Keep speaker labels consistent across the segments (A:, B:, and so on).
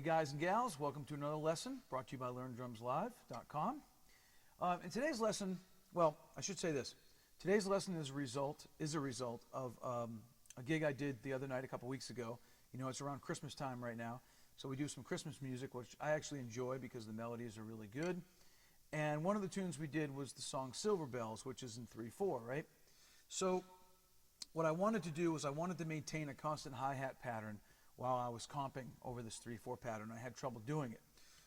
A: guys and gals, welcome to another lesson brought to you by LearnDrumsLive.com. In today's lesson, well, I should say this. Today's lesson is a result of a gig I did the other night a couple weeks ago. You know, it's around Christmas time right now, so we do some Christmas music, which I actually enjoy because the melodies are really good. And one of the tunes we did was the song Silver Bells, which is in 3/4, right? So what I wanted to do was I wanted to maintain a constant hi-hat pattern while I was comping over this 3/4 pattern. I had trouble doing it.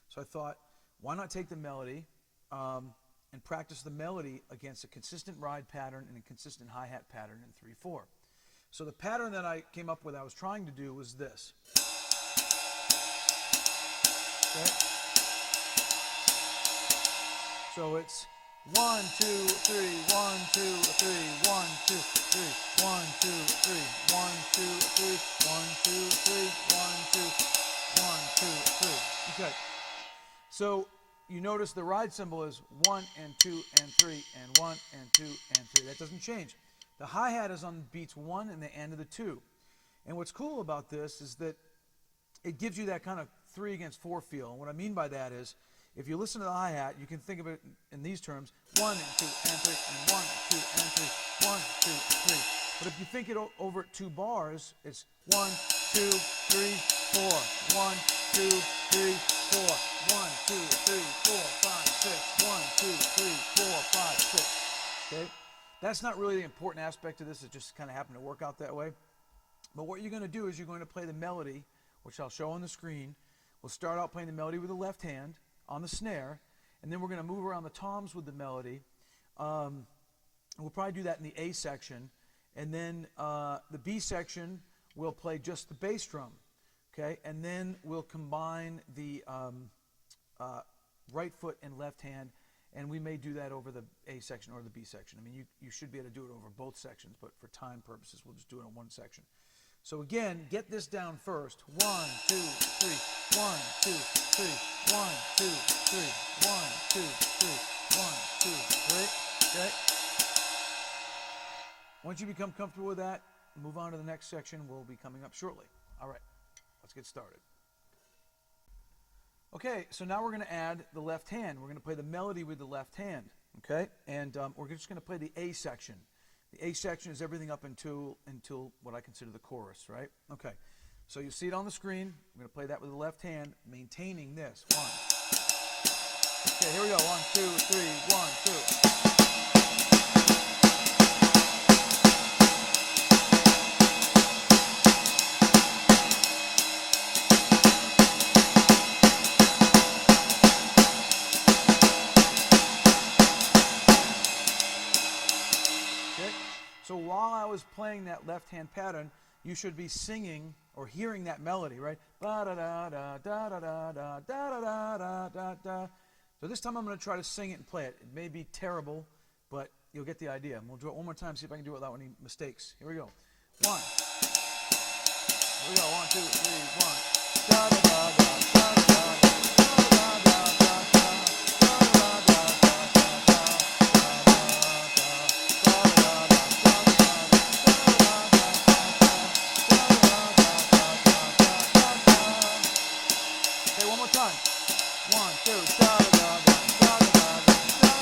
A: So I thought, why not take the melody and practice the melody against a consistent ride pattern and a consistent hi-hat pattern in 3/4. So the pattern that I came up with, I was trying to do was this. Okay? So it's 1, 2, 3, 1, 2, 3, 1, 2, 3, 1, 2, 3, 1, 2, 3, 1, 2, 3, 1, 2, 1, 2, 3. Okay. So you notice the ride symbol is 1 and 2 and 3 and 1 and 2 and 3. That doesn't change. The hi-hat is on beats 1 and the end of the 2. And what's cool about this is that it gives you that kind of 3 against 4 feel. And what I mean by that is, if you listen to the hi-hat, you can think of it in these terms: 1 and 2 and 3 and 1, 2 and 3, 1, 2, 3. But if you think it over at 2 bars, it's 1, 2, 3, 4, 1, 2, 3, 4, 1, 2, 3, 4, 5, 6, 1, 2, 3, 4, 5, 6. Okay? That's not really the important aspect of this. It just kind of happened to work out that way. But what you're going to do is you're going to play the melody, which I'll show on the screen. We'll start out playing the melody with the left hand on the snare, and then we're going to move around the toms with the melody. We'll probably do that in the A section, and then the B section we'll play just the bass drum, okay? And then we'll combine the right foot and left hand, and we may do that over the A section or the B section. I mean, you should be able to do it over both sections, but for time purposes, we'll just do it on one section. So again, get this down first. 1, 2, 3, 1, 2, 3, 1, 2, 3, 1, 2, 3, 1, 2, 3. Okay? Once you become comfortable with that, move on to the next section. We'll be coming up shortly. All right, let's get started. Okay, so now we're going to add the left hand. We're going to play the melody with the left hand, okay? And we're just going to play the A section. The A section is everything up until what I consider the chorus, right? Okay, so you see it on the screen. We're going to play that with the left hand, maintaining this. 1. Okay, here we go. 1, 2, 3, 1, 2. So while I was playing that left-hand pattern, you should be singing or hearing that melody, right? Ba da da da da da da da da da da da. So this time I'm going to try to sing it and play it. It may be terrible, but you'll get the idea. And we'll do it one more time, see if I can do it without any mistakes. Here we go. 1. Here we go. 1, 2, 3, 1. Da da da da da da da. Time. 1, 2, da da da da da da da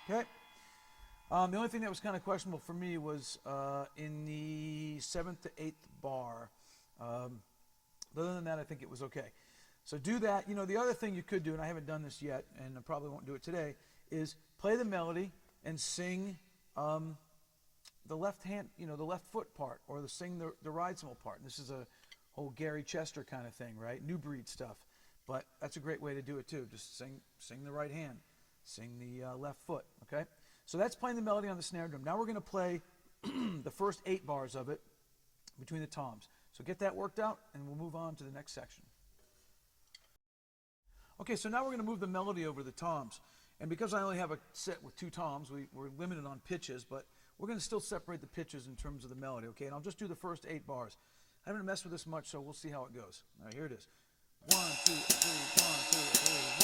A: Okay. The only thing that was kind of questionable for me was in the 7th to 8th bar. Other than that, I think it was okay. So do that. You know, the other thing you could do, and I haven't done this yet, and I probably won't do it today, is play the melody and sing the left hand, you know, the left foot part, or sing the ride cymbal part. And this is a whole Gary Chester kind of thing, right? New breed stuff. But that's a great way to do it too. Just sing the right hand, sing the left foot, okay? So that's playing the melody on the snare drum. Now we're going to play the first 8 bars of it between the toms. So get that worked out, and we'll move on to the next section. Okay, so now we're going to move the melody over the toms. And because I only have a set with 2 toms, we're limited on pitches, but we're going to still separate the pitches in terms of the melody, okay? And I'll just do the first 8 bars. I haven't messed with this much, so we'll see how it goes. All right, here it is. 1, 2, 3, 1, 2, 3, 1.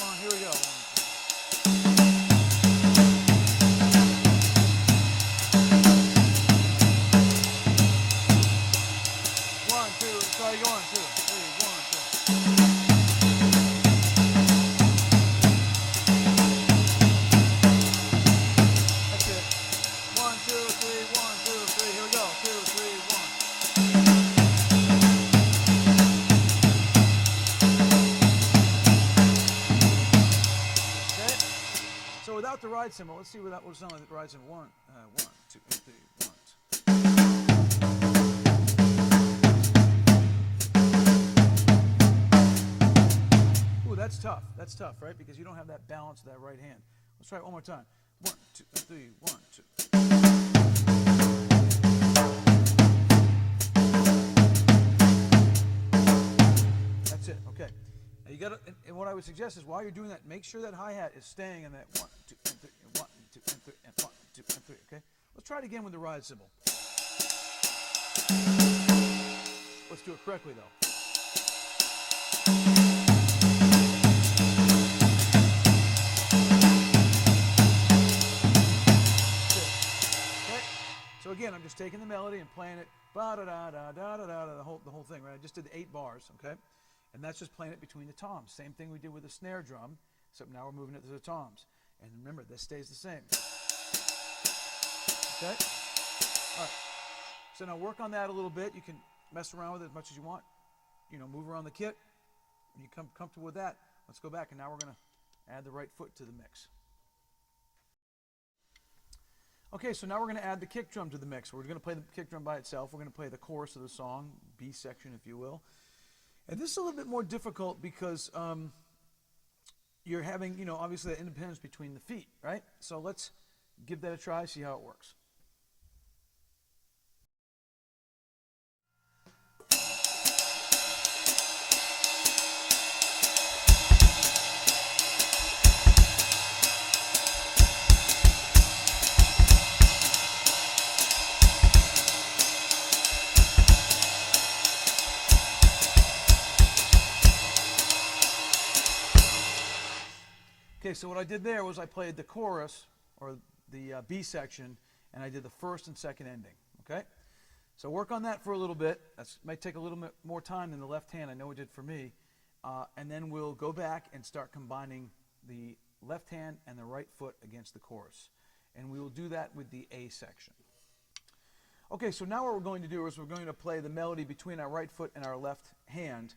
A: without the ride cymbal. Let's see what that will sound like the ride cymbal. One, 2, 3, 1, 2. Ooh, that's tough. That's tough, right? Because you don't have that balance of that right hand. Let's try it one more time. 1, 2, 3, 1, 2. That's it. Okay. Now you got to, and what I would suggest is while you're doing that, make sure that hi-hat is staying in that 1, 2, and 3, and 1, 2, and 3, and 1, 2, and 3. Okay. Let's try it again with the ride cymbal. Let's do it correctly though. So again, I'm just taking the melody and playing it, ba da da da da da da, the whole thing, right? I just did the 8 bars, okay? And that's just playing it between the toms. Same thing we did with the snare drum, except now we're moving it to the toms. And remember, this stays the same. Okay? All right. So now work on that a little bit. You can mess around with it as much as you want. You know, move around the kit. When you come comfortable with that, let's go back, and now we're going to add the right foot to the mix. Okay, so now we're going to add the kick drum to the mix. We're going to play the kick drum by itself. We're going to play the chorus of the song, B section, if you will. And this is a little bit more difficult because you're having, you know, obviously that independence between the feet, right? So let's give that a try, see how it works. Okay, so what I did there was I played the chorus, or the B section, and I did the first and second ending, okay? So work on that for a little bit. That might take a little bit more time than the left hand. I know it did for me. And then we'll go back and start combining the left hand and the right foot against the chorus. And we will do that with the A section. Okay, so now what we're going to do is we're going to play the melody between our right foot and our left hand.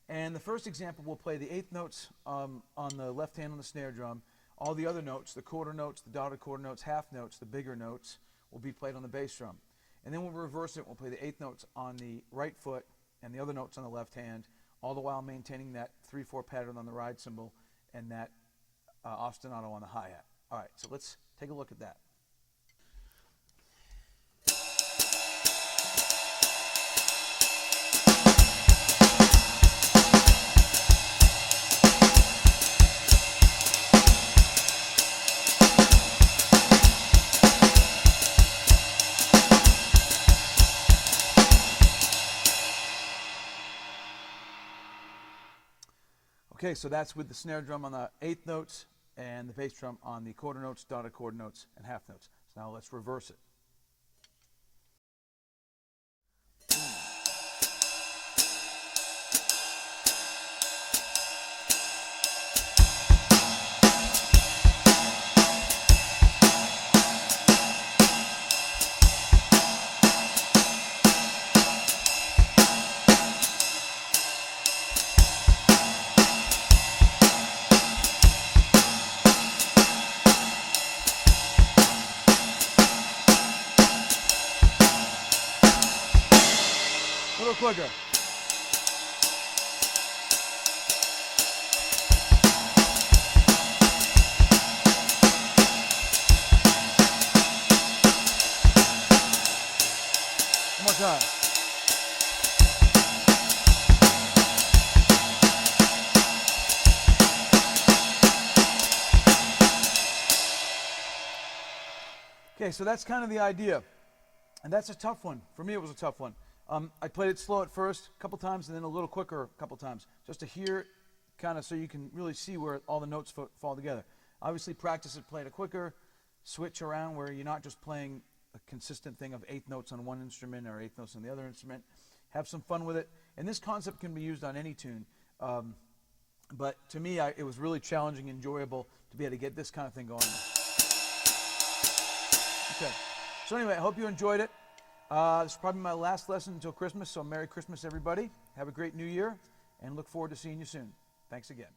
A: And the first example, we'll play the 8th notes on the left hand on the snare drum. All the other notes, the quarter notes, the dotted quarter notes, half notes, the bigger notes, will be played on the bass drum. And then we'll reverse it. We'll play the 8th notes on the right foot and the other notes on the left hand, all the while maintaining that 3/4 pattern on the ride cymbal and that ostinato on the hi-hat. All right, so let's take a look at that. Okay, so that's with the snare drum on the 8th notes and the bass drum on the quarter notes, dotted quarter notes, and half notes. So now let's reverse it. A little quicker. One more time. Okay, so that's kind of the idea. And that's a tough one. For me, it was a tough one. I played it slow at first, a couple times, and then a little quicker a couple times, just to hear it kind of so you can really see where all the notes fall together. Obviously, practice it, play it quicker, switch around where you're not just playing a consistent thing of 8 notes on one instrument or 8 notes on the other instrument. Have some fun with it. And this concept can be used on any tune. But to me, it was really challenging, enjoyable to be able to get this kind of thing going. Okay. So anyway, I hope you enjoyed it. This is probably my last lesson until Christmas, so Merry Christmas, everybody. Have a great New Year, and look forward to seeing you soon. Thanks again.